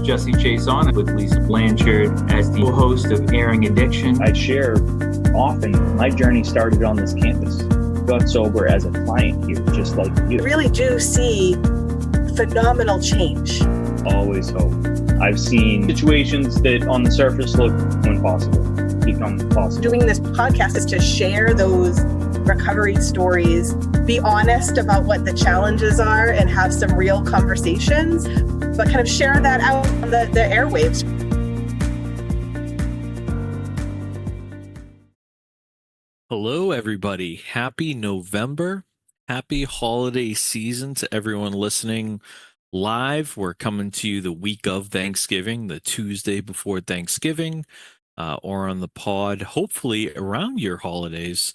Jesse Chaison with Lisa Blanchard as the host of Airing Addiction. I share often my journey started on this campus. Got sober as a client here, just like you. I really do see phenomenal change. Always hope. I've seen situations that on the surface look impossible become possible. Doing this podcast is to share those recovery stories, be honest about what the challenges are and have some real conversations, but kind of share that out on the airwaves. Hello, everybody. Happy November. Happy holiday season to everyone listening live. We're coming to you the week of Thanksgiving, the Tuesday before Thanksgiving, or on the pod, hopefully around your holidays,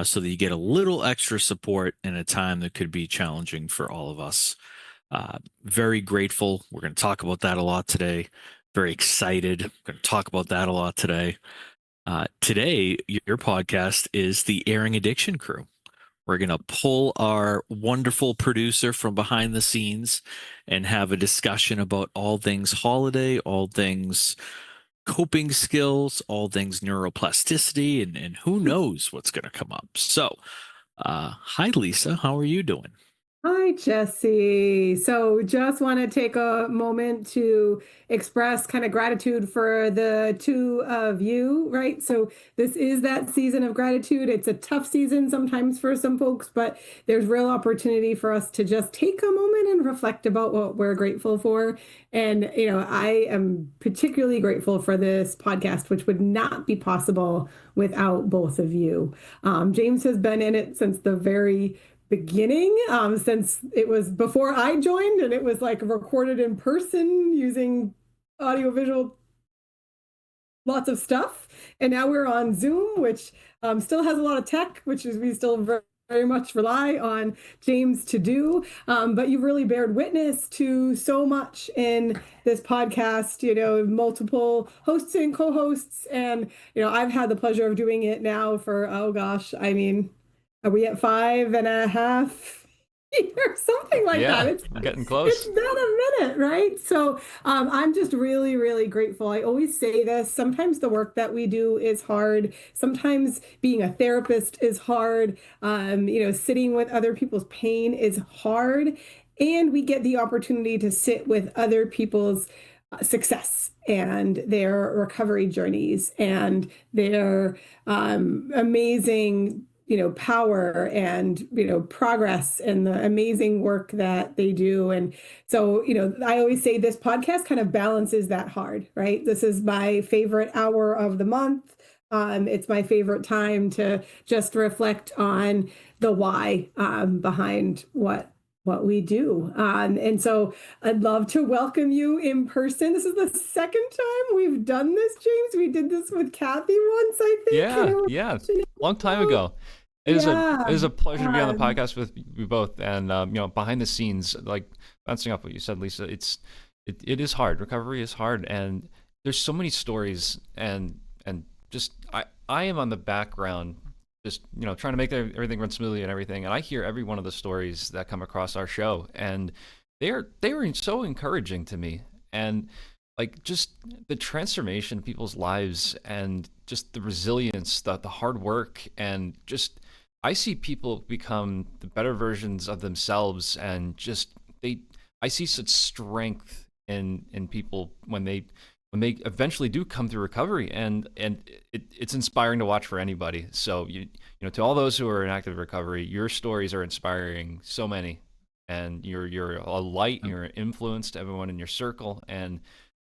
so that you get a little extra support in a time that could be challenging for all of us. Very grateful. We're going to talk about that a lot today. Very excited. We're going to talk about that a lot today. Today, your podcast is the Airing Addiction crew. We're going to pull our wonderful producer from behind the scenes and have a discussion about all things holiday, all things coping skills, all things neuroplasticity, and who knows what's going to come up. So, hi, Lisa. How are you doing? Hi, Jesse. So just want to take a moment to express kind of gratitude for the two of you, right? So this is that season of gratitude. It's a tough season sometimes for some folks, but there's real opportunity for us to just take a moment and reflect about what we're grateful for. And, you know, I am particularly grateful for this podcast, which would not be possible without both of you. James has been in it since the very beginning, since it was before I joined, and it was like recorded in person using audiovisual, lots of stuff. And now we're on Zoom, which still has a lot of tech, which is we still very much rely on James to do. But you've really bared witness to so much in this podcast, you know, multiple hosts and co-hosts. And, you know, I've had the pleasure of doing it now for, oh gosh, I mean, are we at 5.5 years, something like that? It's getting close. It's been a minute, right? So I'm just really, really grateful. I always say this. Sometimes the work that we do is hard. Sometimes being a therapist is hard. You know, sitting with other people's pain is hard. And we get the opportunity to sit with other people's success and their recovery journeys and their amazing, you know, power and, you know, progress and the amazing work that they do. And so, you know, I always say this podcast kind of balances that hard, right? This is my favorite hour of the month. It's my favorite time to just reflect on the why behind what we do. And so I'd love to welcome you in person. This is the second time we've done this, James. We did this with Kathy once, I think. Yeah. Long time ago. It is a pleasure to be on the podcast with you both. And, you know, behind the scenes, like bouncing off what you said, Lisa, it is hard. Recovery is hard. And there's so many stories and just, I am on the background, just, you know, trying to make everything run smoothly and everything. And I hear every one of the stories that come across our show, and they were so encouraging to me. And like just the transformation of people's lives and just the resilience, the hard work, and just I see people become the better versions of themselves, and just I see such strength in people when they eventually do come through recovery, and it's inspiring to watch for anybody. So you know, to all those who are in active recovery, your stories are inspiring so many, and you're a light, you're an influence to everyone in your circle. And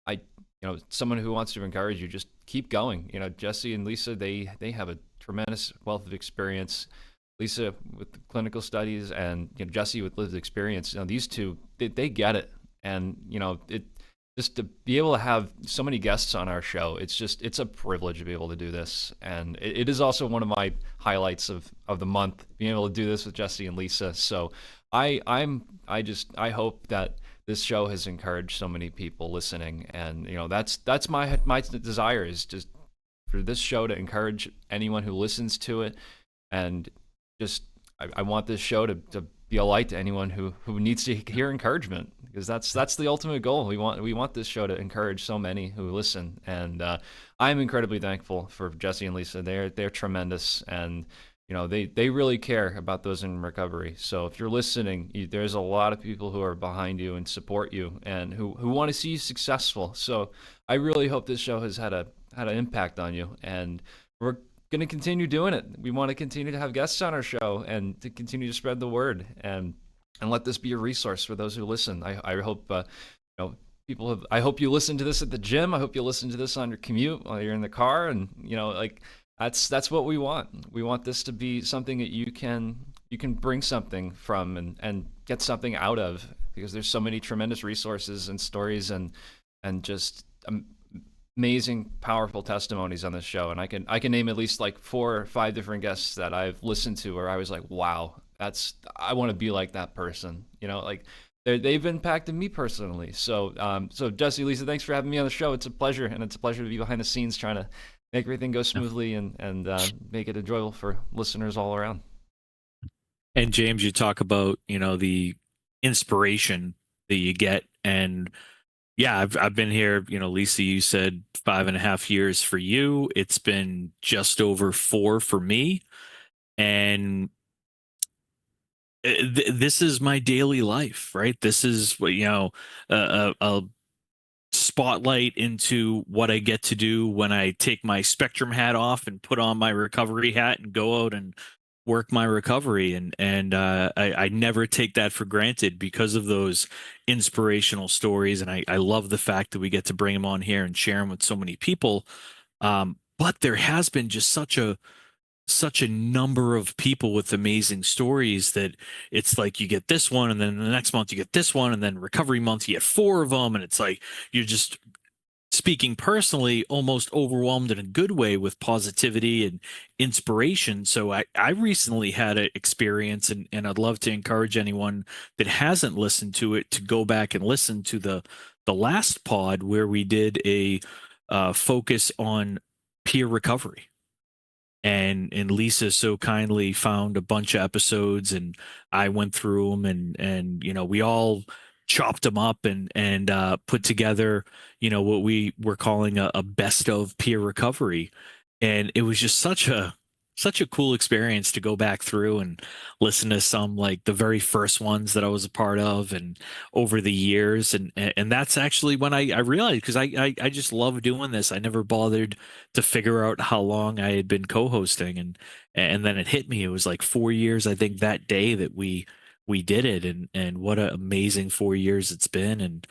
you know, someone who wants to encourage you, just keep going. You know, Jesse and Lisa, they have a tremendous wealth of experience. Lisa with the clinical studies, and, you know, Jesse with lived experience. You know, these two, they get it. And, you know, just to be able to have so many guests on our show, it's a privilege to be able to do this. And it is also one of my highlights of the month, being able to do this with Jesse and Lisa. So I hope that this show has encouraged so many people listening. And, you know, that's my desire, is just for this show to encourage anyone who listens to it. And just, I want this show to be a light to anyone who needs to hear encouragement, because that's the ultimate goal. We want this show to encourage so many who listen, and I'm incredibly thankful for Jesse and Lisa. They're tremendous, and they really care about those in recovery. So if you're listening, there's a lot of people who are behind you and support you, and who want to see you successful. So I really hope this show has had an impact on you, and we're going to continue doing it. We want to continue to have guests on our show and to continue to spread the word and let this be a resource for those who listen. I hope I hope you listen to this at the gym. I hope you listen to this on your commute while you're in the car, and that's what we want. We want this to be something that you can bring something from and get something out of, because there's so many tremendous resources and stories and just amazing, powerful testimonies on this show. And I can name at least like 4 or 5 different guests that I've listened to where I was like, wow, I want to be like that person. They've impacted me personally. So Jesse, Lisa, thanks for having me on the show. It's a pleasure, and it's a pleasure to be behind the scenes trying to make everything go smoothly and make it enjoyable for listeners all around. And James, you talk about, the inspiration that you get, and yeah, I've been here, Lisa, you said 5.5 years for you. It's been just over 4 for me. And this is my daily life, right? This is what, a spotlight into what I get to do when I take my Spectrum hat off and put on my recovery hat and go out and work my recovery. And I never take that for granted because of those inspirational stories. And I love the fact that we get to bring them on here and share them with so many people. But there has been just such a number of people with amazing stories that it's like you get this one, and then the next month you get this one, and then recovery month you get 4 of them, and it's like you're just, speaking personally, almost overwhelmed in a good way with positivity and inspiration. So I recently had an experience, and I'd love to encourage anyone that hasn't listened to it to go back and listen to the last pod where we did a focus on peer recovery. And Lisa so kindly found a bunch of episodes, and I went through them, and we all chopped them up and put together what we were calling a best of peer recovery. And it was just such a cool experience to go back through and listen to some, like the very first ones that I was a part of and over the years. And that's actually when I realized, because I just love doing this. I never bothered to figure out how long I had been co-hosting. And then it hit me. It was like 4 years, I think, that day that we did it. And what an amazing 4 years it's been. And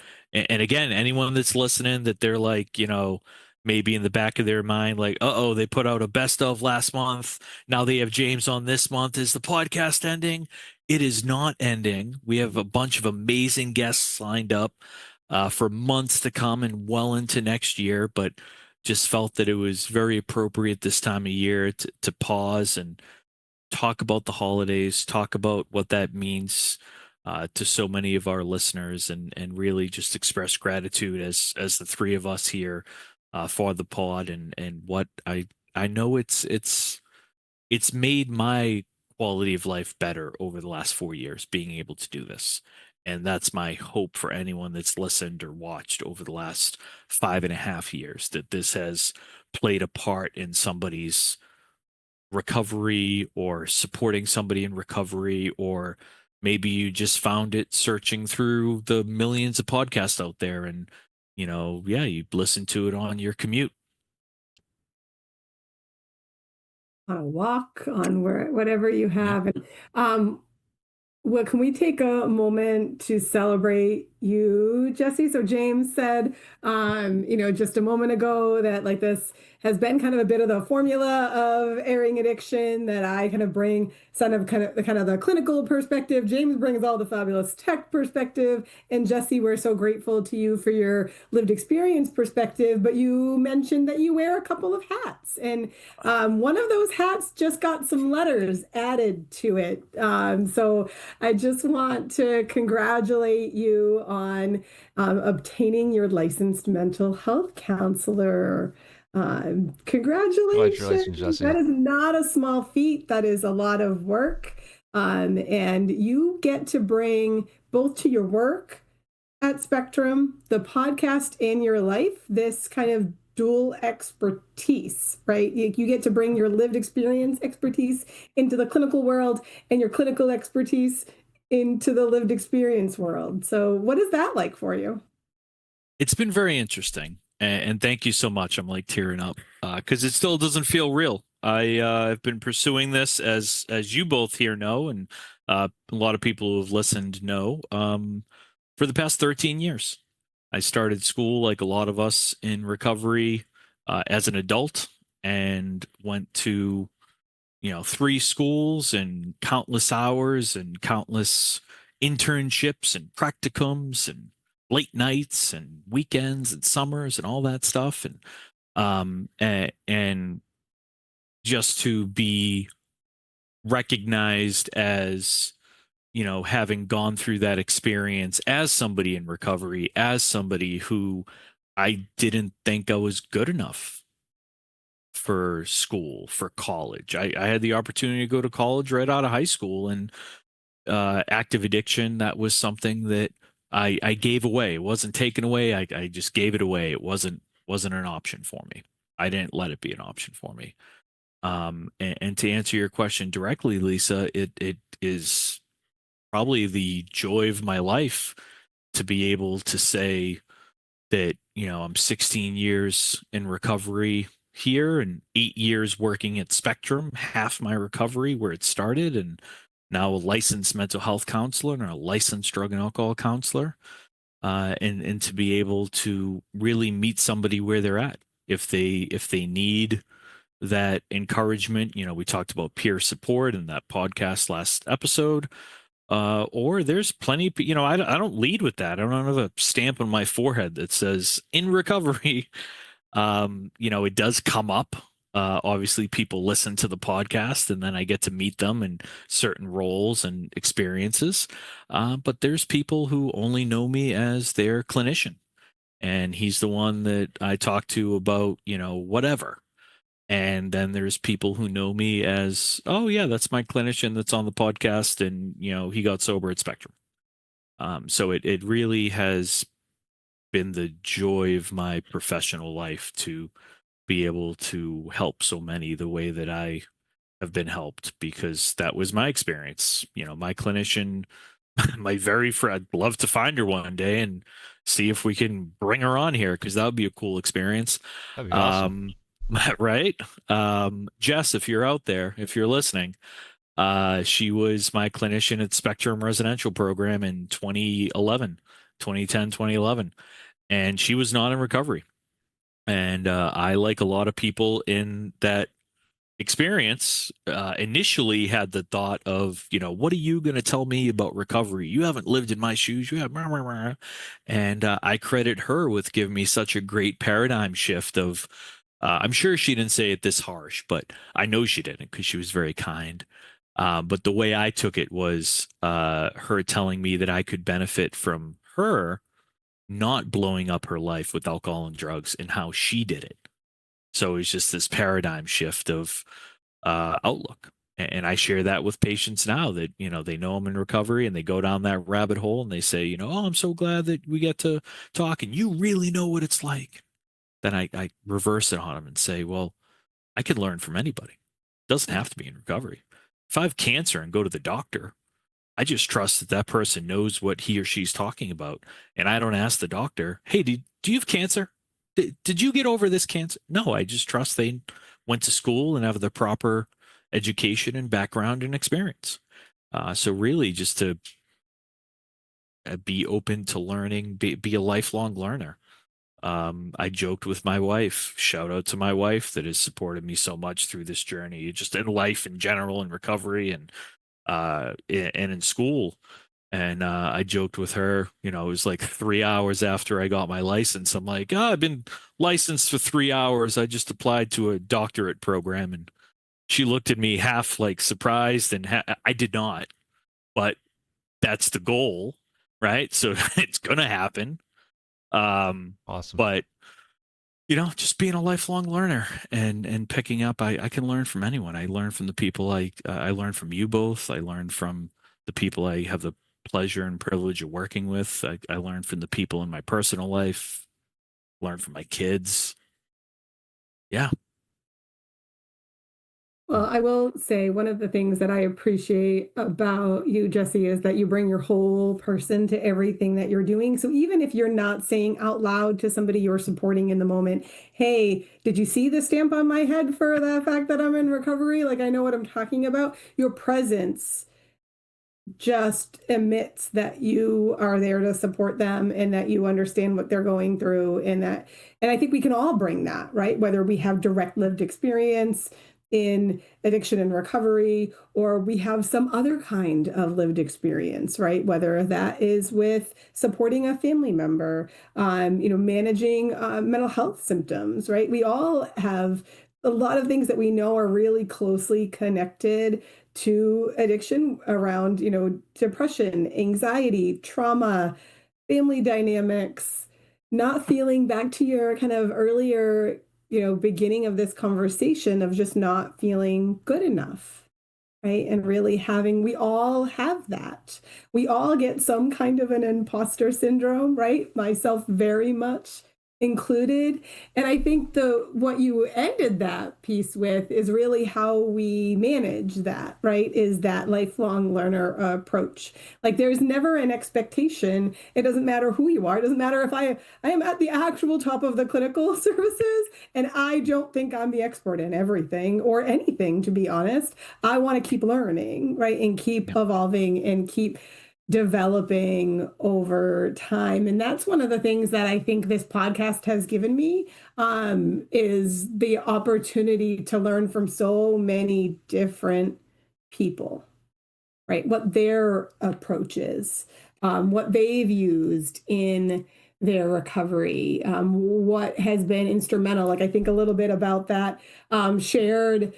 again, anyone that's listening, that they're like, maybe in the back of their mind, like, they put out a best of last month. Now they have James on this month. Is the podcast ending? It is not ending. We have a bunch of amazing guests lined up for months to come and well into next year, but just felt that it was very appropriate this time of year to pause and talk about the holidays, talk about what that means to so many of our listeners, and really just express gratitude as the 3 of us here for the pod, and what I know it's made my quality of life better over the last 4 years, being able to do this. And that's my hope for anyone that's listened or watched over the last 5.5 years, that this has played a part in somebody's recovery, or supporting somebody in recovery, or maybe you just found it searching through the millions of podcasts out there, and you listen to it on your commute, on a walk, on whatever you have. And well, can we take a moment to celebrate you, Jesse? So James said, just a moment ago that like this has been kind of a bit of the formula of airing addiction, that I kind of bring kind of the clinical perspective. James brings all the fabulous tech perspective, and Jesse, we're so grateful to you for your lived experience perspective. But you mentioned that you wear a couple of hats, and one of those hats just got some letters added to it. So I just want to congratulate you on obtaining your licensed mental health counselor. Congratulations. Congratulations, Jesse. That is not a small feat. That is a lot of work. And you get to bring both to your work at Spectrum, the podcast, and your life, this kind of dual expertise, right? You get to bring your lived experience expertise into the clinical world and your clinical expertise into the lived experience world. So what is that like for you? It's been very interesting. And thank you so much. I'm like tearing up because it still doesn't feel real. I've been pursuing this as you both here know, and a lot of people who have listened know, for the past 13 years. I started school like a lot of us in recovery as an adult, and went to 3 schools and countless hours and countless internships and practicums and late nights and weekends and summers and all that stuff, and just to be recognized as having gone through that experience as somebody in recovery, as somebody who I didn't think I was good enough for school, for college. I had the opportunity to go to college right out of high school, and active addiction, that was something that I gave away. It wasn't taken away. I just gave it away. It wasn't an option for me. I didn't let it be an option for me. And to answer your question directly, Lisa, it is probably the joy of my life to be able to say that, I'm 16 years in recovery here and 8 years working at Spectrum, half my recovery where it started, and now a licensed mental health counselor and a licensed drug and alcohol counselor. And to be able to really meet somebody where they're at. If they need that encouragement, we talked about peer support in that podcast last episode. Or there's plenty, I don't lead with that. I don't have a stamp on my forehead that says in recovery. It does come up. Obviously, people listen to the podcast, and then I get to meet them in certain roles and experiences. But there's people who only know me as their clinician, and he's the one that I talk to about, whatever. And then there's people who know me as, oh yeah, that's my clinician that's on the podcast, and he got sober at Spectrum. So it really has been the joy of my professional life to be able to help so many the way that I have been helped, because that was my experience. My clinician, my very friend, I'd love to find her one day and see if we can bring her on here, because that would be a cool experience. That'd be awesome. Right. Jess, if you're out there, if you're listening, she was my clinician at Spectrum Residential Program in 2011, 2010, 2011, and she was not in recovery. And I, like a lot of people in that experience, initially had the thought of, what are you going to tell me about recovery? You haven't lived in my shoes. You have, and I credit her with giving me such a great paradigm shift of, I'm sure she didn't say it this harsh, but I know she didn't, because she was very kind. But the way I took it was her telling me that I could benefit from her not blowing up her life with alcohol and drugs, and how she did it. So it's just this paradigm shift of outlook. And I share that with patients now that, they know I'm in recovery, and they go down that rabbit hole and they say, oh, I'm so glad that we get to talk and you really know what it's like. Then I reverse it on them and say, well, I can learn from anybody. It doesn't have to be in recovery. If I have cancer and go to the doctor, I just trust that that person knows what he or she's talking about. And I don't ask the doctor, hey, do you have cancer? Did you get over this cancer? No, I just trust they went to school and have the proper education and background and experience. So really just to be open to learning, be a lifelong learner. I joked with my wife, shout out to my wife that has supported me so much through this journey, just in life in general, in recovery, and in school. And I joked with her, it was like 3 hours after I got my license. I'm like, I've been licensed for 3 hours. I just applied to a doctorate program. And she looked at me half like surprised, and I did not, but that's the goal, right? So it's going to happen. Awesome. But just being a lifelong learner and picking up. I can learn from anyone. I learn from the people I learn from you both. I learn from the people I have the pleasure and privilege of working with. I learn from the people in my personal life, learn from my kids. Yeah. Well, I will say one of the things that I appreciate about you, Jesse, is that you bring your whole person to everything that you're doing. So even if you're not saying out loud to somebody you're supporting in the moment, hey, did you see the stamp on my head for the fact that I'm in recovery? Like, I know what I'm talking about. Your presence just admits that you are there to support them and that you understand what they're going through, and I think we can all bring that, right? Whether we have direct lived experience in addiction and recovery, or we have some other kind of lived experience, right? Whether that is with supporting a family member, managing mental health symptoms, right? We all have a lot of things that we know are really closely connected to addiction around, depression, anxiety, trauma, family dynamics, not feeling, back to your kind of earlier, beginning of this conversation, of just not feeling good enough, right? And really we all have that. We all get some kind of an imposter syndrome, right? Myself very much included. And I think what you ended that piece with is really how we manage that, right? Is that lifelong learner approach. Like, there's never an expectation. It doesn't matter who you are. It doesn't matter if I am at the actual top of the clinical services, and I don't think I'm the expert in everything or anything, to be honest. I want to keep learning, right? And keep evolving and keep developing over time. And that's one of the things that I think this podcast has given me, is the opportunity to learn from so many different people, right? What their approach is, what they've used in their recovery, what has been instrumental. Like, I think a little bit about that shared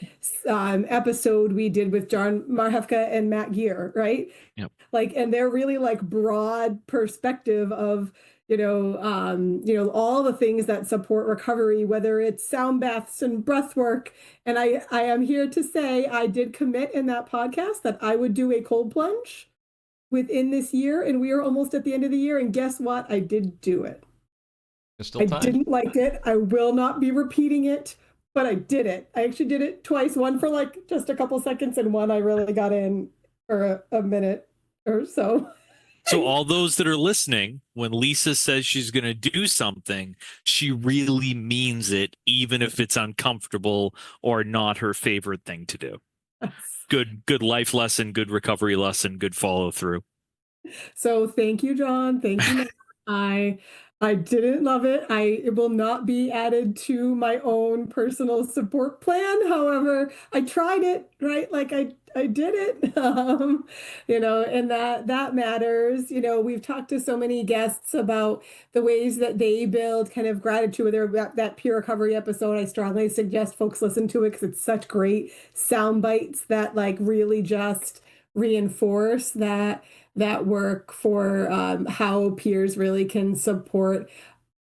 episode we did with John Marhefka and Matt Gear, right? Yep. Like, and they're really like broad perspective of, all the things that support recovery, whether it's sound baths and breath work. And I am here to say I did commit in that podcast that I would do a cold plunge within this year, and we are almost at the end of the year, and guess what? I did do it. There's still time. I didn't like it. I will not be repeating it, but I did it. I actually did it twice, one for like just a couple seconds, and one I really got in for a minute or so. So all those that are listening, when Lisa says she's going to do something, she really means it, even if it's uncomfortable or not her favorite thing to do. Good life lesson, good recovery lesson, good follow through. So thank you, John. Thank you. I didn't love it. It will not be added to my own personal support plan. However, I tried it, right? Like, I did it, and that matters. We've talked to so many guests about the ways that they build kind of gratitude. That peer recovery episode, I strongly suggest folks listen to it, because it's such great sound bites that like really just reinforce that work for how peers really can support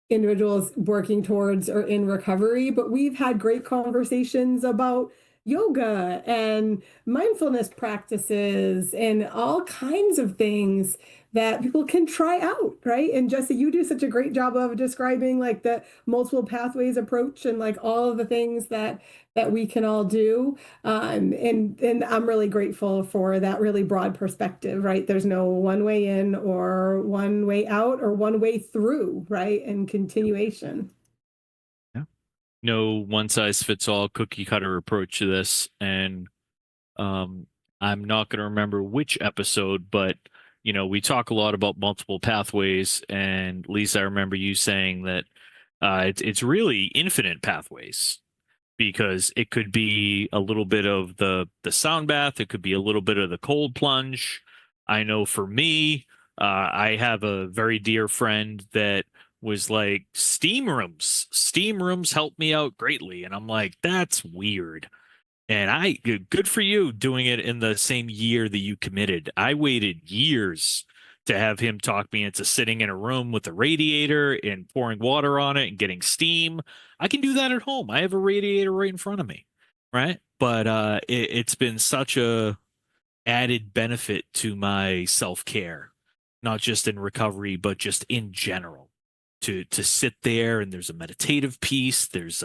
individuals working towards or in recovery. But we've had great conversations about yoga and mindfulness practices and all kinds of things that people can try out, right? And Jesse, you do such a great job of describing like the multiple pathways approach and like all of the things that we can all do. And I'm really grateful for that really broad perspective, right? There's no one way in or one way out or one way through, right? And continuation. Yeah. No one size fits all cookie cutter approach to this. And I'm not going to remember which episode, but we talk a lot about multiple pathways. And Lisa, I remember you saying that it's really infinite pathways, because it could be a little bit of the sound bath, it could be a little bit of the cold plunge. I know for me, I have a very dear friend that was like, steam rooms helped me out greatly, and I'm like, that's weird. And good for you doing it in the same year that you committed. I waited years to have him talk me into sitting in a room with a radiator and pouring water on it and getting steam. I can do that at home. I have a radiator right in front of me, right? But it's been such a added benefit to my self-care, not just in recovery, but just in general. To sit there, and there's a meditative piece. There's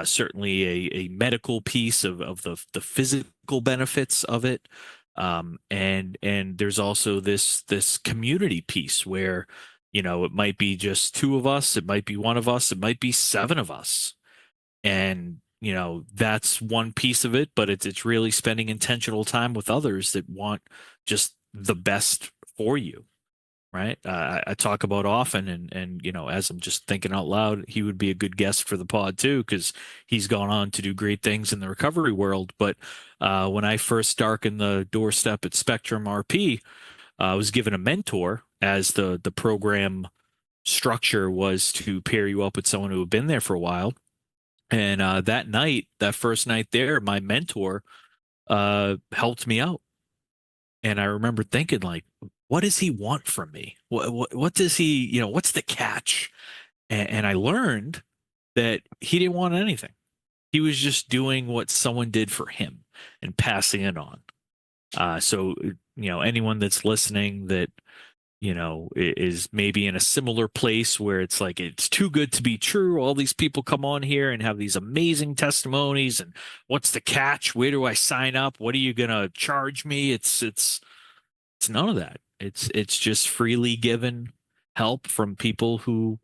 certainly a medical piece of the physical benefits of it, and there's also this community piece where, it might be just two of us, it might be one of us, it might be seven of us, and that's one piece of it, but it's really spending intentional time with others that want just the best for you, right? I talk about often, and as I'm just thinking out loud, he would be a good guest for the pod too, because he's gone on to do great things in the recovery world. But when I first darkened the doorstep at Spectrum RP, I was given a mentor, as the program structure was to pair you up with someone who had been there for a while. And that first night there, my mentor helped me out. And I remember thinking, like, what does he want from me? What does he, what's the catch? And I learned that he didn't want anything. He was just doing what someone did for him and passing it on. So, anyone that's listening that, is maybe in a similar place where it's like, it's too good to be true. All these people come on here and have these amazing testimonies. And what's the catch? Where do I sign up? What are you going to charge me? It's none of that. It's just freely given help from people who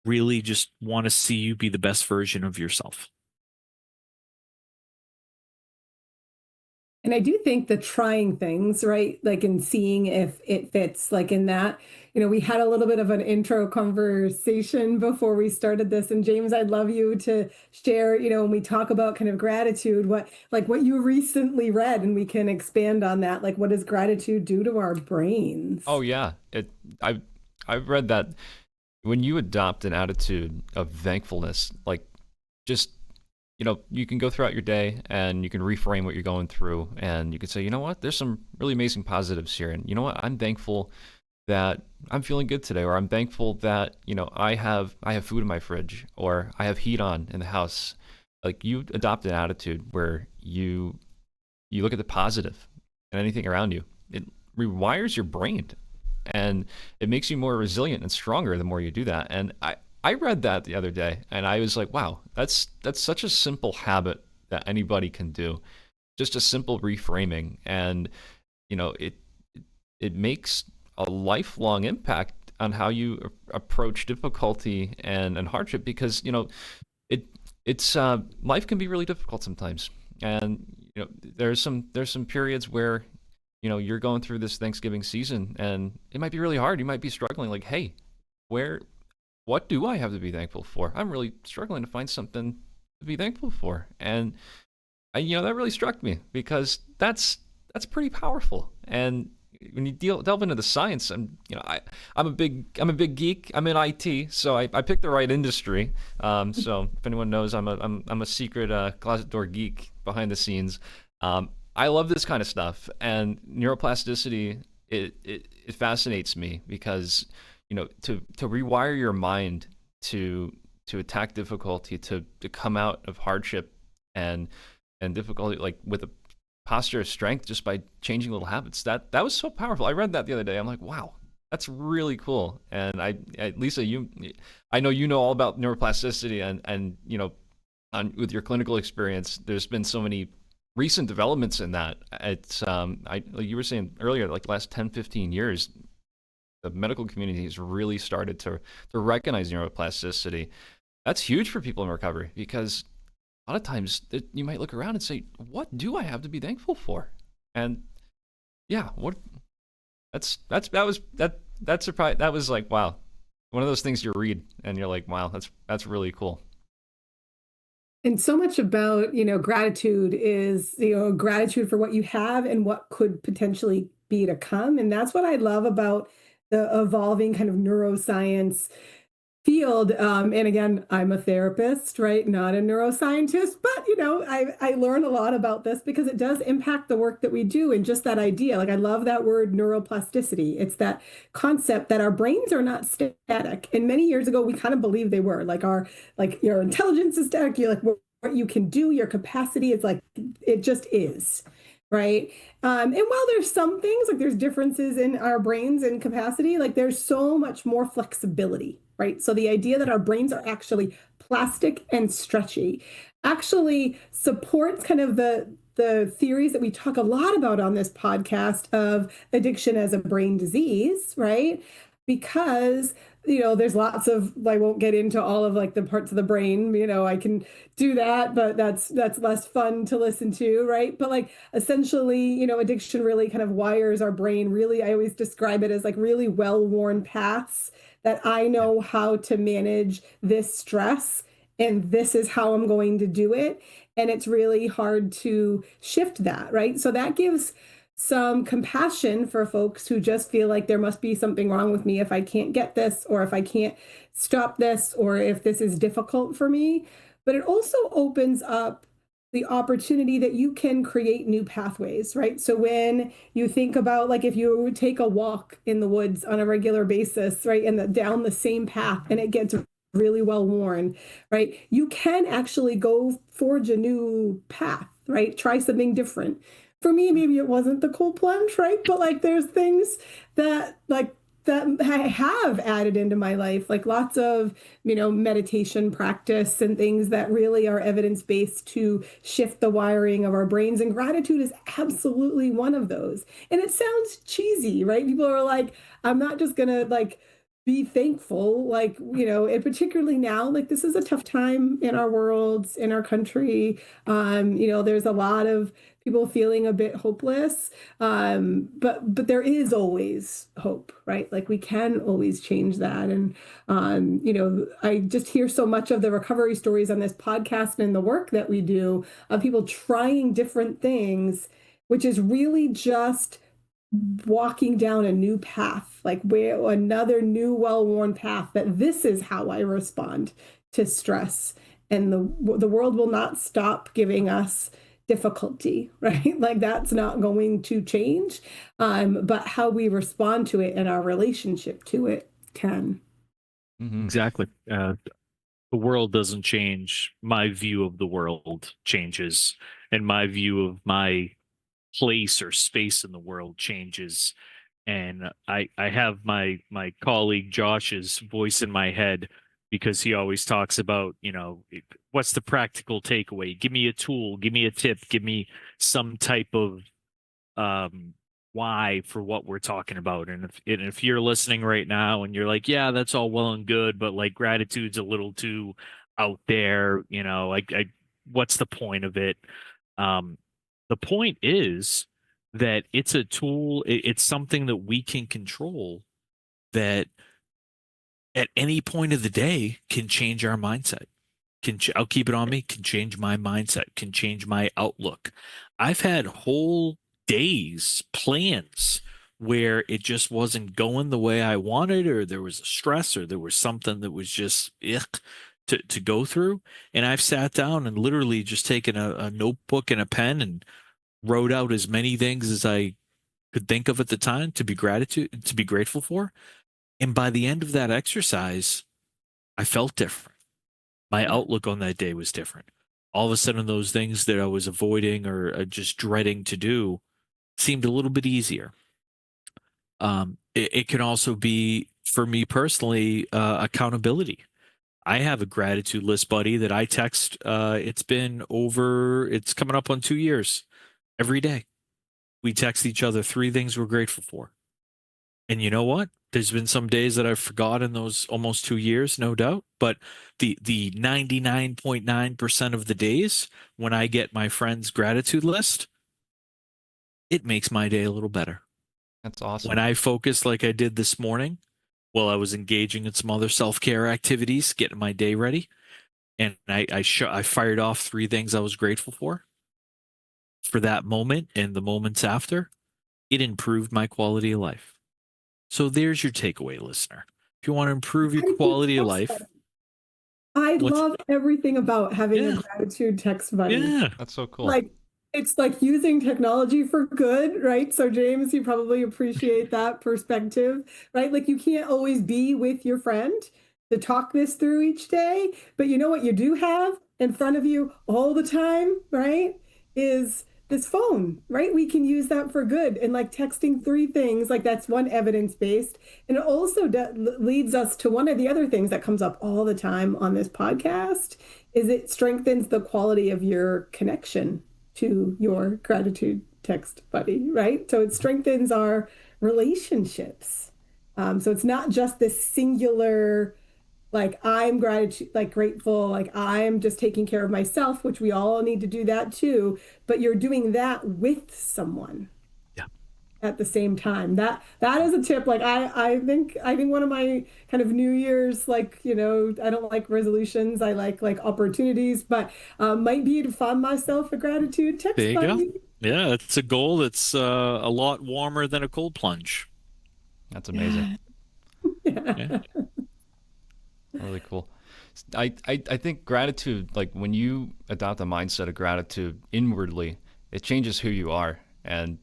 really just want to see you be the best version of yourself. And I do think the trying things, right? Like in seeing if it fits, like in that, we had a little bit of an intro conversation before we started this. And James, I'd love you to share, when we talk about kind of gratitude, what you recently read, and we can expand on that. Like, what does gratitude do to our brains? Oh yeah. I've read that when you adopt an attitude of thankfulness, like just you can go throughout your day and you can reframe what you're going through, and you can say, you know what, there's some really amazing positives here. And you know what, I'm thankful that I'm feeling good today, or I'm thankful that, I have food in my fridge, or I have heat on in the house. Like, you adopt an attitude where you look at the positive and anything around you. It rewires your brain, and it makes you more resilient and stronger the more you do that. And I read that the other day, and I was like, wow, that's such a simple habit that anybody can do. Just a simple reframing. And, it makes a lifelong impact on how you approach difficulty and hardship, because, it's life can be really difficult sometimes. And, there's some periods where, you're going through this Thanksgiving season and it might be really hard. You might be struggling, like, hey, what do I have to be thankful for? I'm really struggling to find something to be thankful for. And that really struck me, because that's pretty powerful. And when you delve into the science, I'm a big geek. I'm in IT, so I picked the right industry. So if anyone knows, I'm a secret closet door geek behind the scenes. I love this kind of stuff, and neuroplasticity, it fascinates me, because to rewire your mind to attack difficulty, to come out of hardship and difficulty, like with a posture of strength, just by changing little habits. That was so powerful. I read that the other day. I'm like, wow, that's really cool. And Lisa, I know you know all about neuroplasticity, and with your clinical experience, there's been so many recent developments in that. It's like you were saying earlier, like the last 10, 15 years, the medical community has really started to recognize neuroplasticity. That's huge for people in recovery, because a lot of times you might look around and say, what do I have to be thankful for? And yeah, that was like, wow, one of those things you read and you're like, wow, that's really cool. And so much about, gratitude is, gratitude for what you have and what could potentially be to come. And that's what I love about the evolving kind of neuroscience field. And again, I'm a therapist, right? Not a neuroscientist, but I learn a lot about this because it does impact the work that we do, and just that idea. Like, I love that word neuroplasticity. It's that concept that our brains are not static. And many years ago, we kind of believed they were. Like your intelligence is static. You're like, what you can do, your capacity is like, it just is. Right. And while there's some things, like there's differences in our brains and capacity, like there's so much more flexibility, right? So the idea that our brains are actually plastic and stretchy actually supports kind of the theories that we talk a lot about on this podcast of addiction as a brain disease, right? Because there's lots of, I won't get into all of like the parts of the brain, I can do that, but that's less fun to listen to, right? But like essentially, addiction really kind of wires our brain. Really, I always describe it as like really well-worn paths that I know how to manage this stress, and this is how I'm going to do it. And it's really hard to shift that, right? So that gives some compassion for folks who just feel like there must be something wrong with me if I can't get this, or if I can't stop this, or if this is difficult for me. But it also opens up the opportunity that you can create new pathways, right? So when you think about, like, if you take a walk in the woods on a regular basis, right, and down the same path, and it gets really well worn, right, you can actually go forge a new path, right? Try something different. For me, maybe it wasn't the cold plunge, right? But like there's things that I have added into my life, like lots of, meditation practice and things that really are evidence-based to shift the wiring of our brains. And gratitude is absolutely one of those. And it sounds cheesy, right? People are like, I'm not just gonna like be thankful, like, and particularly now, like this is a tough time in our worlds, in our country. There's a lot of people feeling a bit hopeless. But there is always hope, right? Like we can always change that. And, I just hear so much of the recovery stories on this podcast and the work that we do of people trying different things, which is really just walking down a new path, like where another new well-worn path, that this is how I respond to stress. And the world will not stop giving us difficulty, right? Like that's not going to change. But how we respond to it and our relationship to it can. Exactly. The world doesn't change. My view of the world changes, and my view of my place or space in the world changes. And I have my colleague Josh's voice in my head, because he always talks about, what's the practical takeaway? Give me a tool, give me a tip, give me some type of why for what we're talking about. And if you're listening right now and you're like, yeah, that's all well and good, but like gratitude's a little too out there, what's the point of it? The point is that it's a tool, it's something that we can control, that at any point of the day can change our mindset. I'll keep it on me, can change my mindset, can change my outlook. I've had whole days, plans where it just wasn't going the way I wanted, or there was a stress, or there was something that was just to go through. And I've sat down and literally just taken a notebook and a pen and wrote out as many things as I could think of at the time to be grateful for. And by the end of that exercise, I felt different. My outlook on that day was different. All of a sudden, those things that I was avoiding or just dreading to do seemed a little bit easier. It can also be, for me personally, accountability. I have a gratitude list, buddy, that I text. It's coming up on 2 years. Every day, we text each other 3 things we're grateful for. And you know what? There's been some days that I've forgotten those almost 2 years, no doubt. But the 99.9% of the days when I get my friend's gratitude list, it makes my day a little better. That's awesome. When I focus like I did this morning, while I was engaging in some other self-care activities, getting my day ready, and I fired off 3 things I was grateful for that moment and the moments after, it improved my quality of life. So there's your takeaway, listener. if you want to improve your quality of life. I love everything about having a gratitude text buddy. Yeah, that's so cool. Like, it's like using technology for good, right? So James, you probably appreciate that perspective, right? Like, you can't always be with your friend to talk this through each day, but you know what you do have in front of you all the time, right? Is this phone, right? We can use that for good. And like texting 3 things, like that's one evidence-based. And it also leads us to one of the other things that comes up all the time on this podcast is it strengthens the quality of your connection to your gratitude text buddy, right? So it strengthens our relationships. So it's not just this singular, like I'm grateful, like I'm just taking care of myself, which we all need to do that too, but you're doing that with someone at the same time. That is a tip. Like I think one of my kind of New Year's, like, you know, I don't like resolutions, I like opportunities, but might be to find myself a gratitude text there you buddy. go. Yeah, it's a goal that's a lot warmer than a cold plunge. That's amazing. Yeah. Really cool. I think gratitude, like when you adopt a mindset of gratitude inwardly, it changes who you are. And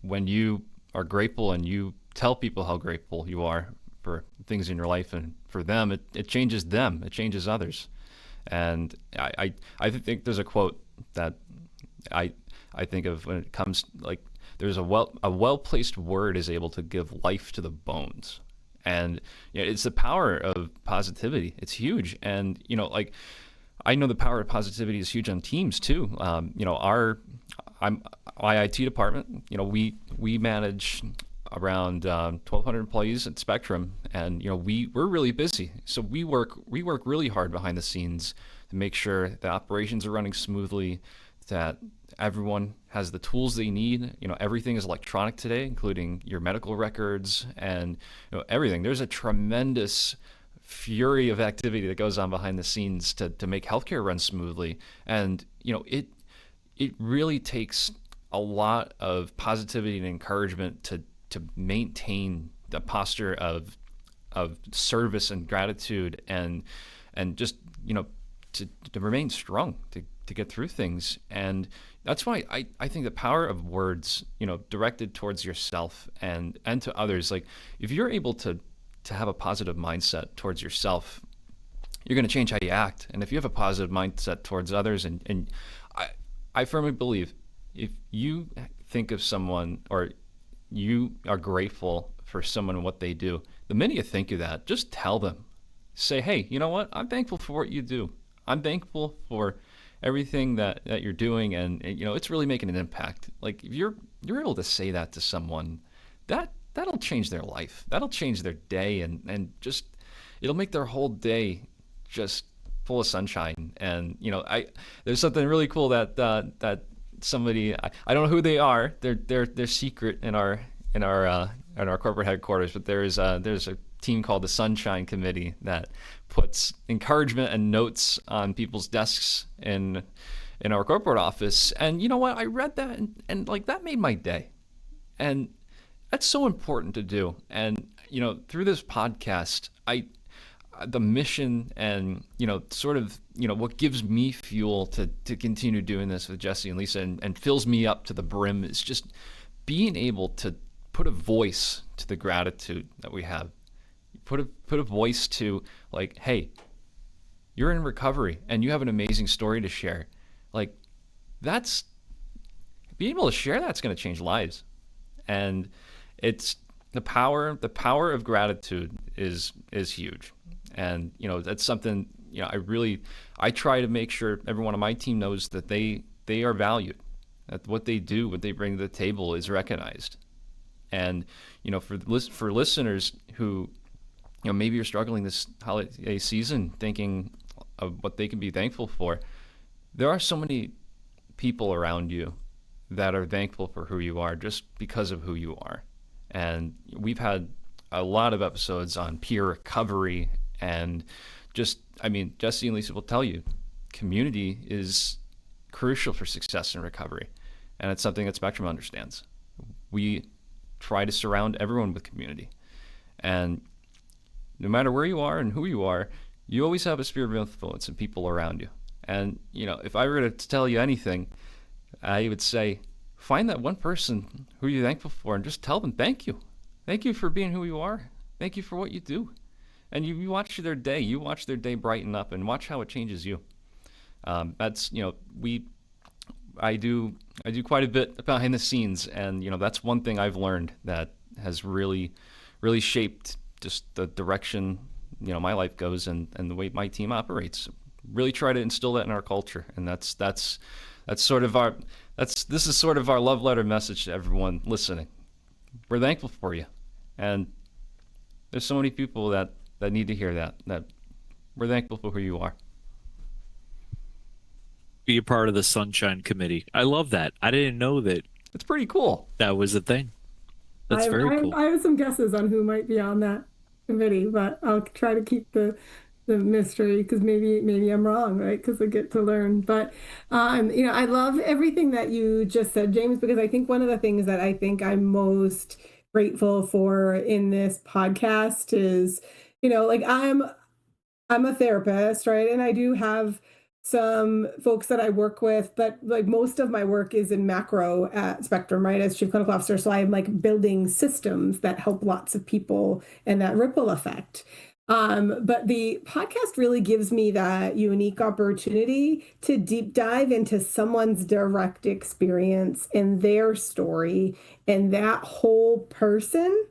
when you are grateful and you tell people how grateful you are for things in your life and for them, it changes them, it changes others. And I think there's a quote that I think of when it comes, like, there's a well-placed word is able to give life to the bones. And you know, it's the power of positivity. It's huge. And, you know, like, I know the power of positivity is huge on teams too. You know, our IT department, you know, we manage around 1,200 employees at Spectrum, and you know, we're really busy. So we work really hard behind the scenes to make sure the operations are running smoothly, that everyone has the tools they need. You know, everything is electronic today, including your medical records and, you know, everything. There's a tremendous fury of activity that goes on behind the scenes to make healthcare run smoothly. And, you know, it really takes a lot of positivity and encouragement to maintain the posture of service and gratitude and just, you know, to remain strong, to get through things. And that's why I think the power of words, you know, directed towards yourself and to others, like if you're able to have a positive mindset towards yourself, you're going to change how you act. And if you have a positive mindset towards others, and I firmly believe if you think of someone or you are grateful for someone and what they do, the minute you think of that, just tell them. Say, hey, you know what? I'm thankful for what you do. I'm thankful for everything that you're doing, and you know, it's really making an impact. Like if you're able to say that to someone, that'll change their life. That'll change their day, and just it'll make their whole day just full of sunshine. And you know, there's something really cool that somebody, I don't know who they are. They're secret in our corporate headquarters, but there's a team called the Sunshine Committee that puts encouragement and notes on people's desks in our corporate office. And you know what? I read that and like that made my day. And that's so important to do. And you know, through this podcast, the mission and, you know, sort of, you know, what gives me fuel to continue doing this with Jesse and Lisa and fills me up to the brim is just being able to put a voice to the gratitude that we have. Put a voice to, like, hey, you're in recovery and you have an amazing story to share. Like, that's being able to share that's going to change lives. And it's the power of gratitude is huge. And, you know, that's something, you know, I try to make sure everyone on my team knows that they are valued, that what they do, what they bring to the table is recognized. And, you know, for listeners who, you know, maybe you're struggling this holiday season thinking of what they can be thankful for, there are so many people around you that are thankful for who you are just because of who you are. And we've had a lot of episodes on peer recovery and just, I mean, Jesse and Lisa will tell you, community is crucial for success in recovery. And it's something that Spectrum understands. We try to surround everyone with community. And no matter where you are and who you are, you always have a sphere of influence in people around you. And, if I were to tell you anything, I would say, find that one person who you're thankful for and just tell them thank you. Thank you for being who you are. Thank you for what you do. And you watch their day. You watch their day brighten up and watch how it changes you. That's, I do quite a bit behind the scenes, and that's one thing I've learned that has really, really shaped just the direction my life goes and the way my team operates. Really try to instill that in our culture, and this is sort of our love letter message to everyone listening. We're thankful for you, and there's so many people that need to hear that we're thankful for who you are. Be a part of the Sunshine Committee. I love that. I didn't know that. It's pretty cool. That was a thing. That's very cool. I have some guesses on who might be on that committee, but I'll try to keep the mystery, because maybe I'm wrong, right? Because I get to learn. But I love everything that you just said, James, because I think one of the things that I think I'm most grateful for in this podcast is, I'm a therapist, right? And I do have some folks that I work with, but like most of my work is in macro at Spectrum, right? As chief clinical officer. So I'm like building systems that help lots of people and that ripple effect. But the podcast really gives me that unique opportunity to deep dive into someone's direct experience and their story and that whole person,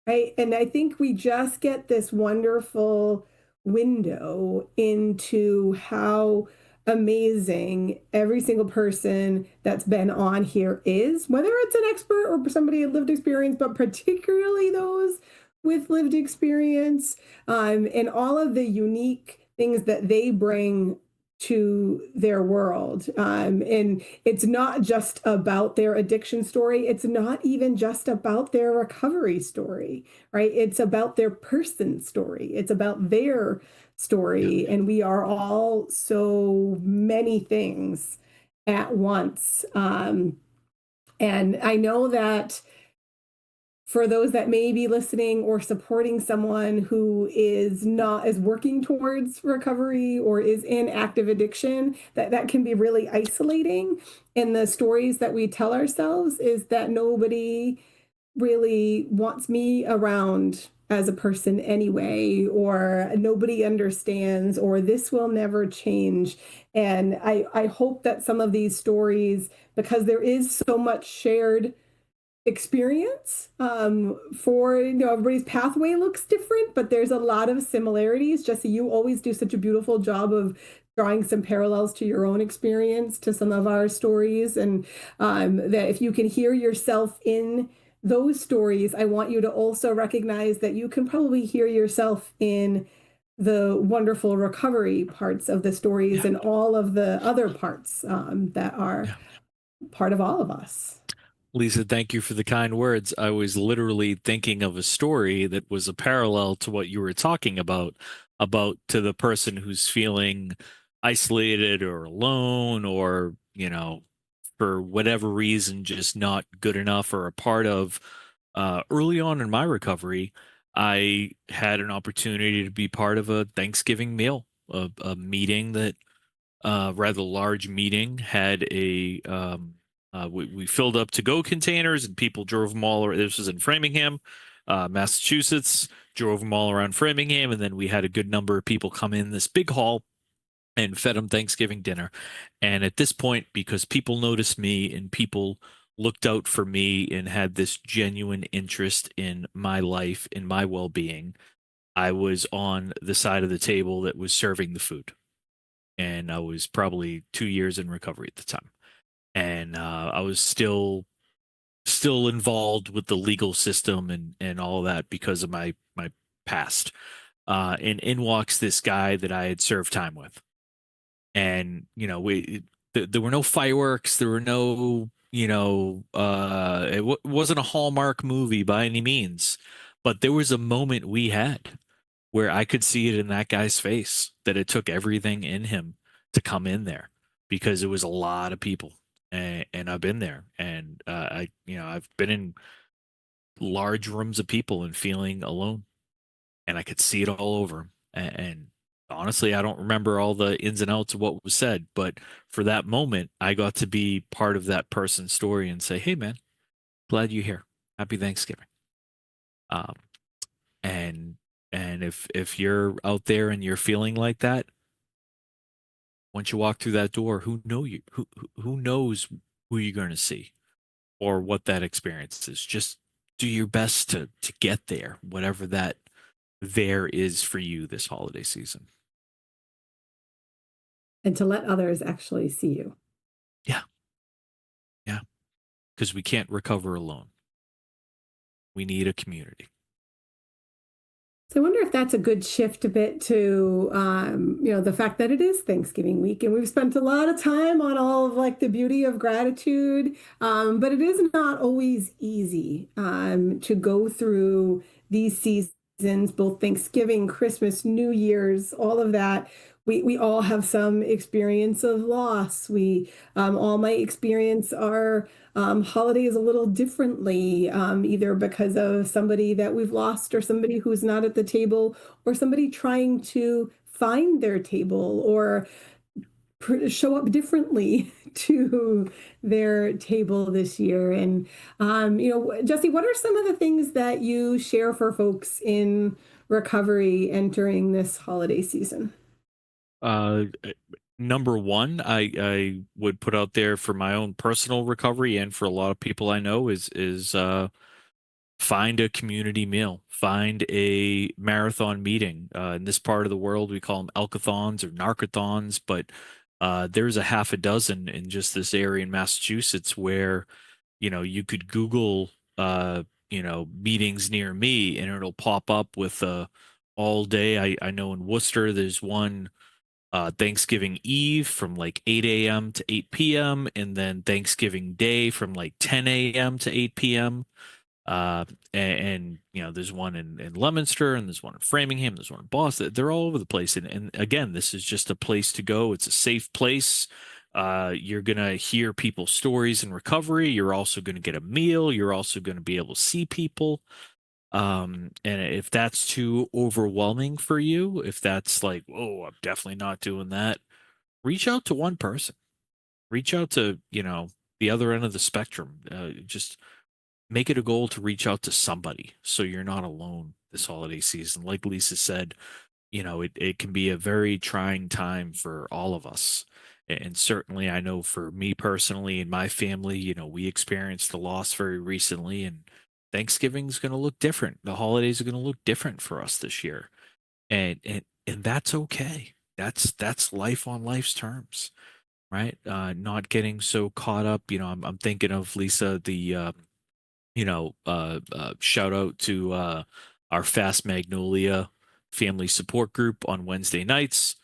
right? And I think we just get this wonderful window into how amazing every single person that's been on here is, whether it's an expert or somebody with lived experience, but particularly those with lived experience, and all of the unique things that they bring to their world. And it's not just about their addiction story. It's not even just about their recovery story, right? It's about their person story. It's about their story. Yeah. And we are all so many things at once. And I know that for those that may be listening or supporting someone who is working towards recovery or is in active addiction, that can be really isolating. And the stories that we tell ourselves is that nobody really wants me around as a person anyway, or nobody understands, or this will never change. And I hope that some of these stories, because there is so much shared experience for everybody's pathway looks different, but there's a lot of similarities. Jesse, you always do such a beautiful job of drawing some parallels to your own experience to some of our stories, and that if you can hear yourself in those stories, I want you to also recognize that you can probably hear yourself in the wonderful recovery parts of the stories, yeah, and all of the other parts that are, yeah, part of all of us. Lisa, thank you for the kind words. I was literally thinking of a story that was a parallel to what you were talking about to the person who's feeling isolated or alone, or, for whatever reason, just not good enough or a part of. Early on in my recovery, I had an opportunity to be part of a Thanksgiving meal, a meeting that, rather large meeting, had a, we filled up to-go containers and people drove them all. This was in Framingham, Massachusetts, drove them all around Framingham. And then we had a good number of people come in this big hall and fed them Thanksgiving dinner. And at this point, because people noticed me and people looked out for me and had this genuine interest in my life, in my well-being, I was on the side of the table that was serving the food. And I was probably 2 years in recovery at the time. And I was still involved with the legal system and all of that because of my past. And in walks this guy that I had served time with. And, there were no fireworks. There were no, it wasn't a Hallmark movie by any means. But there was a moment we had where I could see it in that guy's face that it took everything in him to come in there, because it was a lot of people. And I've been there, and I've been in large rooms of people and feeling alone. and I could see it all over him. And honestly, I don't remember all the ins and outs of what was said, but for that moment, I got to be part of that person's story and say, "Hey, man, glad you're here. Happy Thanksgiving." Um, and if you're out there and you're feeling like that, once you walk through that door, who knows who you're going to see or what that experience is. Just do your best to get there, whatever that there is for you this holiday season. And to let others actually see you. Yeah. Yeah. Because we can't recover alone. We need a community. So I wonder if that's a good shift a bit to, the fact that it is Thanksgiving week, and we've spent a lot of time on all of like the beauty of gratitude, but it is not always easy to go through these seasons, both Thanksgiving, Christmas, New Year's, all of that. We all have some experience of loss. We all might experience our holidays a little differently, either because of somebody that we've lost or somebody who's not at the table or somebody trying to find their table or show up differently to their table this year. And, Jesse, what are some of the things that you share for folks in recovery entering this holiday season? Uh, Number one, I would put out there for my own personal recovery and for a lot of people I know is find a community meal, find a marathon meeting. In this part of the world, we call them alkathons or narcathons, but there's a half a dozen in just this area in Massachusetts where you could Google meetings near me and it'll pop up with all day. I know in Worcester there's one Thanksgiving Eve from like 8 a.m. to 8 p.m. and then Thanksgiving Day from like 10 a.m. to 8 p.m. There's one in Leominster and there's one in Framingham, there's one in Boston. They're all over the place. And again, this is just a place to go. It's a safe place. You're going to hear people's stories in recovery. You're also going to get a meal. You're also going to be able to see people. And if that's too overwhelming for you, if that's like, whoa, I'm definitely not doing that, reach out to one person. Reach out to, the other end of the spectrum. Just make it a goal to reach out to somebody so you're not alone this holiday season. Like Lisa said, it can be a very trying time for all of us. And certainly I know for me personally and my family, we experienced the loss very recently, and Thanksgiving's going to look different. The holidays are going to look different for us this year. And that's okay. That's life on life's terms, right? Not getting so caught up. I'm thinking of Lisa, the shout out to our Fast Magnolia family support group on Wednesday nights.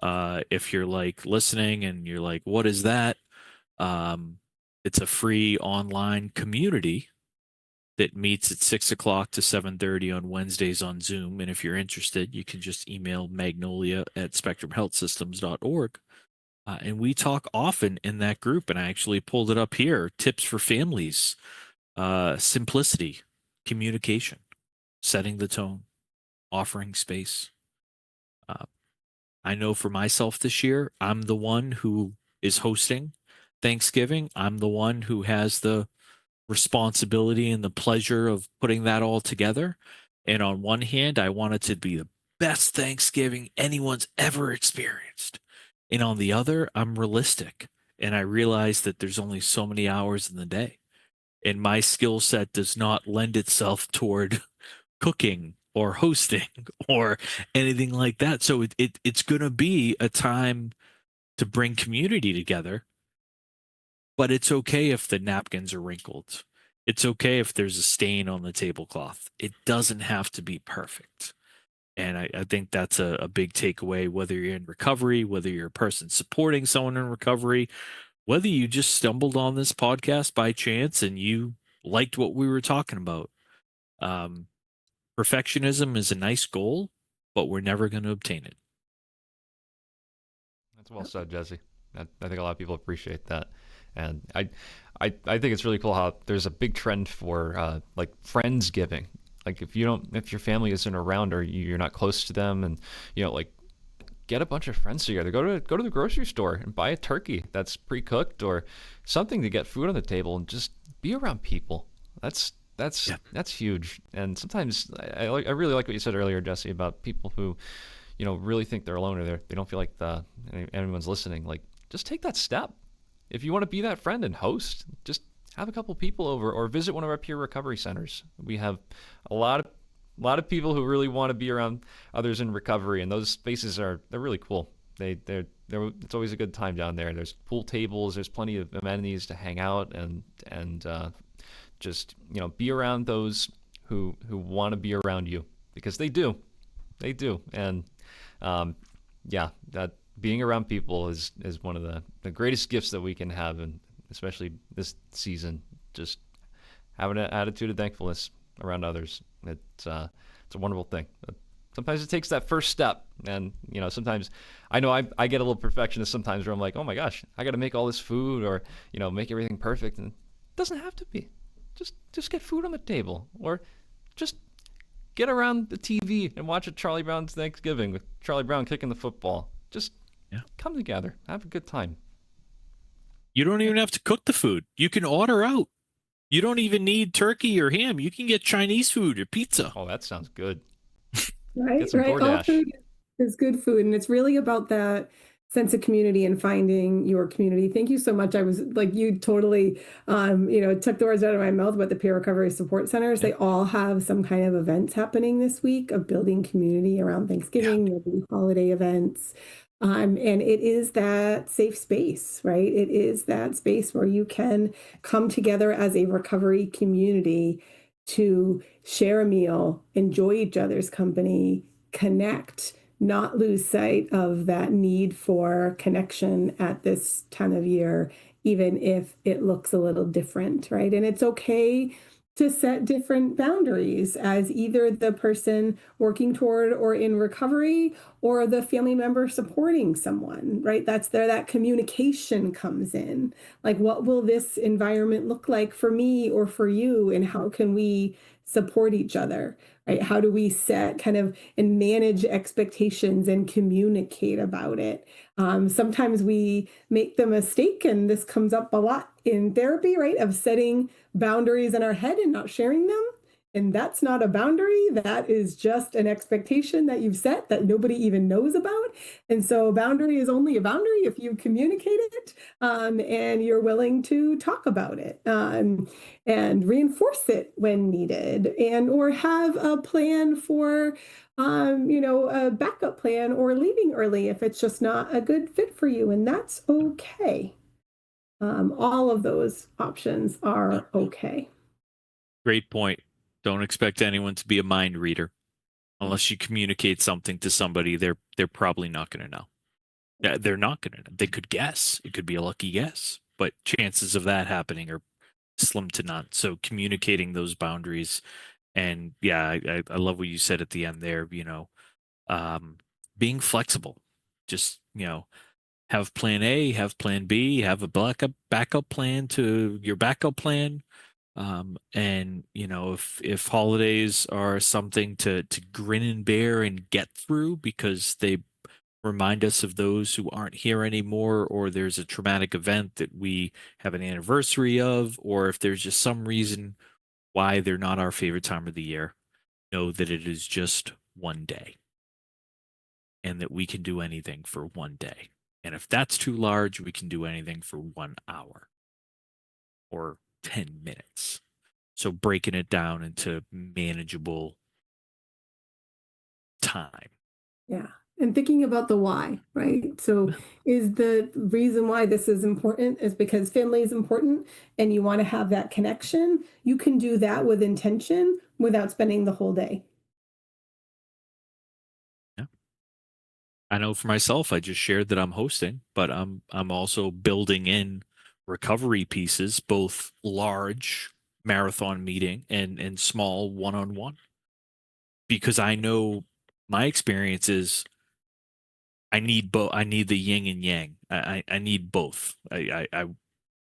If you're like listening and you're like, what is that? It's a free online community that meets at 6 o'clock to 7:30 on Wednesdays on Zoom. And if you're interested, you can just email magnolia@spectrumhealthsystems.org. And we talk often in that group. And I actually pulled it up here. Tips for families, simplicity, communication, setting the tone, offering space. I know for myself this year, I'm the one who is hosting Thanksgiving. I'm the one who has the responsibility and the pleasure of putting that all together. And on one hand, I want it to be the best Thanksgiving anyone's ever experienced. And on the other, I'm realistic. And I realize that there's only so many hours in the day. And my skill set does not lend itself toward cooking or hosting or anything like that. So it's going to be a time to bring community together. But it's okay if the napkins are wrinkled. It's okay if there's a stain on the tablecloth. It doesn't have to be perfect. And I think that's a big takeaway, whether you're in recovery, whether you're a person supporting someone in recovery, whether you just stumbled on this podcast by chance and you liked what we were talking about. Perfectionism is a nice goal, but we're never going to obtain it. That's well said, Jesse. I think a lot of people appreciate that. And I think it's really cool how there's a big trend for like Friendsgiving. Like if your family isn't around or you're not close to them, and like get a bunch of friends together, go to the grocery store and buy a turkey that's pre-cooked or something to get food on the table, and just be around people. That's huge. And sometimes I really like what you said earlier, Jesse, about people who really think they're alone, or they don't feel like anyone's listening. Like, just take that step. If you want to be that friend and host, just have a couple people over or visit one of our peer recovery centers. We have a lot of people who really want to be around others in recovery, and those spaces they're really cool. They're it's always a good time down there. There's pool tables, there's plenty of amenities to hang out and just be around those who want to be around you, because they do, and that being around people is one of the greatest gifts that we can have, and especially this season, just having an attitude of thankfulness around others. It's a wonderful thing. Sometimes it takes that first step, and sometimes I know I get a little perfectionist sometimes, where I'm like, oh my gosh, I got to make all this food, or make everything perfect, and it doesn't have to be. Just get food on the table, or just get around the TV and watch a Charlie Brown's Thanksgiving with Charlie Brown kicking the football. Just come together, have a good time. You don't even have to cook the food. You can order out. You don't even need turkey or ham. You can get Chinese food or pizza. Oh, that sounds good. Right. All food is good food, and it's really about that sense of community and finding your community. Thank you so much. I was like, you totally, took the words out of my mouth about the peer recovery support centers. They all have some kind of events happening this week of building community around Thanksgiving, maybe holiday events. And it is that safe space, right? It is that space where you can come together as a recovery community to share a meal, enjoy each other's company, connect, not lose sight of that need for connection at this time of year, even if it looks a little different, right? And it's okay to set different boundaries as either the person working toward or in recovery, or the family member supporting someone, right? That's there, that communication comes in. Like, what will this environment look like for me or for you? And how can we support each other, right? How do we set kind of and manage expectations and communicate about it? Sometimes we make the mistake, and this comes up a lot in therapy, right? Of setting boundaries in our head and not sharing them. And that's not a boundary. That is just an expectation that you've set that nobody even knows about. And so a boundary is only a boundary if you communicate it, and you're willing to talk about it, and reinforce it when needed, and or have a plan for a backup plan, or leaving early if it's just not a good fit for you. And that's okay. All of those options are okay. Great point. Don't expect anyone to be a mind reader. Unless you communicate something to somebody, they're probably not going to know. They're not going to know. They could guess. It could be a lucky guess, but chances of that happening are slim to none. So communicating those boundaries, and I love what you said at the end there. Being flexible. Just have plan A, have plan B, have a backup plan to your backup plan. And if holidays are something to grin and bear and get through, because they remind us of those who aren't here anymore, or there's a traumatic event that we have an anniversary of, or if there's just some reason why they're not our favorite time of the year, know that it is just one day, and that we can do anything for one day. And if that's too large, we can do anything for 1 hour or 10 minutes. So breaking it down into manageable time. Yeah. And thinking about the why, right? So is the reason why this is important is because family is important and you want to have that connection. You can do that with intention without spending the whole day. Yeah. I know for myself, I just shared that I'm hosting, but I'm also building in recovery pieces, both large marathon meeting and small one-on-one, because I know my experience is I need both. I need the yin and yang. I need both. I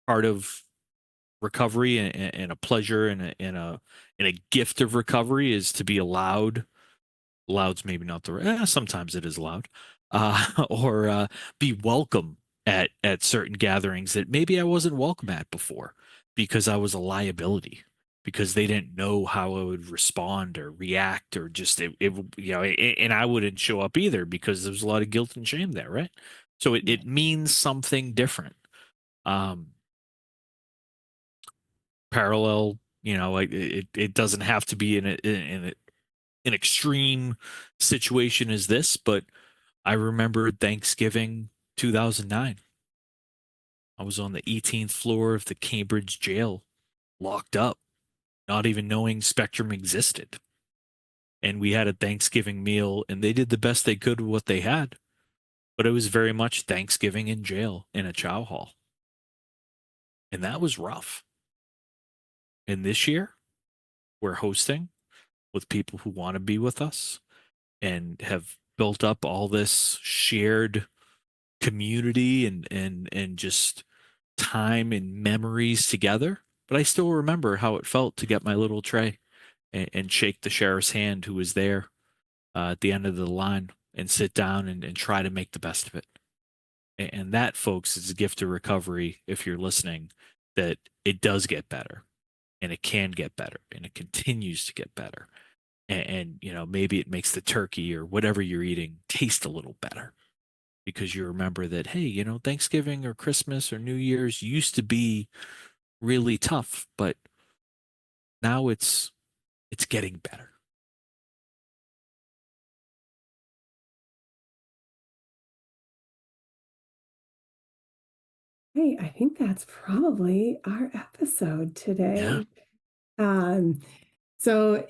part of recovery and a pleasure and a gift of recovery is to be allowed. Loud's maybe not the sometimes it is loud, or be welcome at certain gatherings that maybe I wasn't welcome at before because I was a liability, because they didn't know how I would respond or react, or just and I wouldn't show up either because there was a lot of guilt and shame there, right? So it means something different. Parallel, it doesn't have to be in an extreme situation as this, but I remember Thanksgiving 2009. I was on the 18th floor of the Cambridge jail, locked up, not even knowing Spectrum existed. And we had a Thanksgiving meal, and they did the best they could with what they had. But it was very much Thanksgiving in jail in a chow hall. And that was rough. And this year, we're hosting with people who want to be with us and have built up all this shared community and just time and memories together. But I still remember how it felt to get my little tray and shake the sheriff's hand who was there at the end of the line and sit down and try to make the best of it. And that, folks, is a gift of recovery. If you're listening, that it does get better, and it can get better, and it continues to get better. And maybe it makes the turkey or whatever you're eating taste a little better, because you remember that, hey, Thanksgiving or Christmas or New Year's used to be really tough, but now it's getting better. Hey, I think that's probably our episode today. So,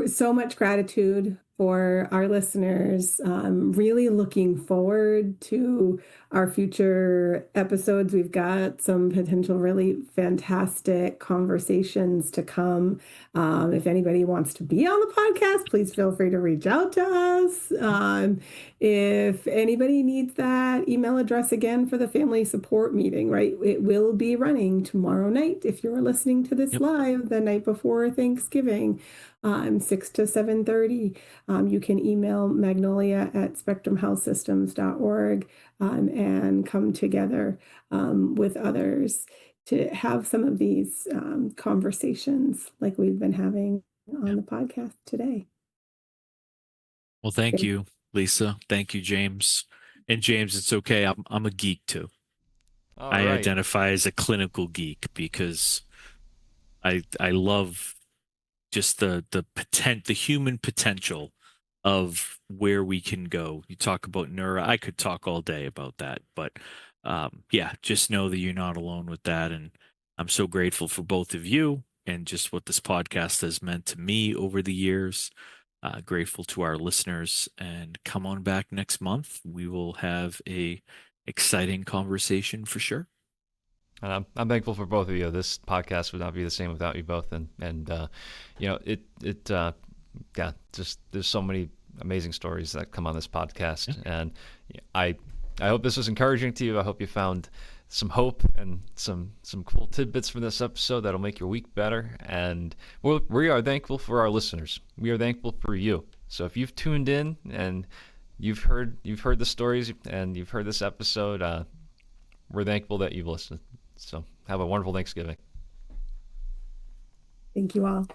so much gratitude for our listeners. Really looking forward to our future episodes. We've got some potential really fantastic conversations to come. If anybody wants to be on the podcast, please feel free to reach out to us. If anybody needs that email address again for the family support meeting, right? It will be running tomorrow night. If you're listening to this live the night before Thanksgiving, 6 to 7:30. You can email magnolia@spectrumhealthsystems.org and come together with others to have some of these conversations like we've been having on the podcast today. Well, thank you, Lisa. Thank you, James. And James, it's okay. I'm a geek too. I identify as a clinical geek because I love just the human potential of where we can go. You talk about neuro. I could talk all day about that, but just know that you're not alone with that. And I'm so grateful for both of you and just what this podcast has meant to me over the years. Grateful to our listeners, and come on back next month. We will have a exciting conversation for sure. And I'm thankful for both of you. This podcast would not be the same without you both. And just there's so many amazing stories that come on this podcast. And I hope this was encouraging to you. I hope you found some hope and some cool tidbits from this episode that'll make your week better. And we are thankful for our listeners. We are thankful for you. So if you've tuned in and you've heard the stories and you've heard this episode, we're thankful that you've listened. So have a wonderful Thanksgiving. Thank you all.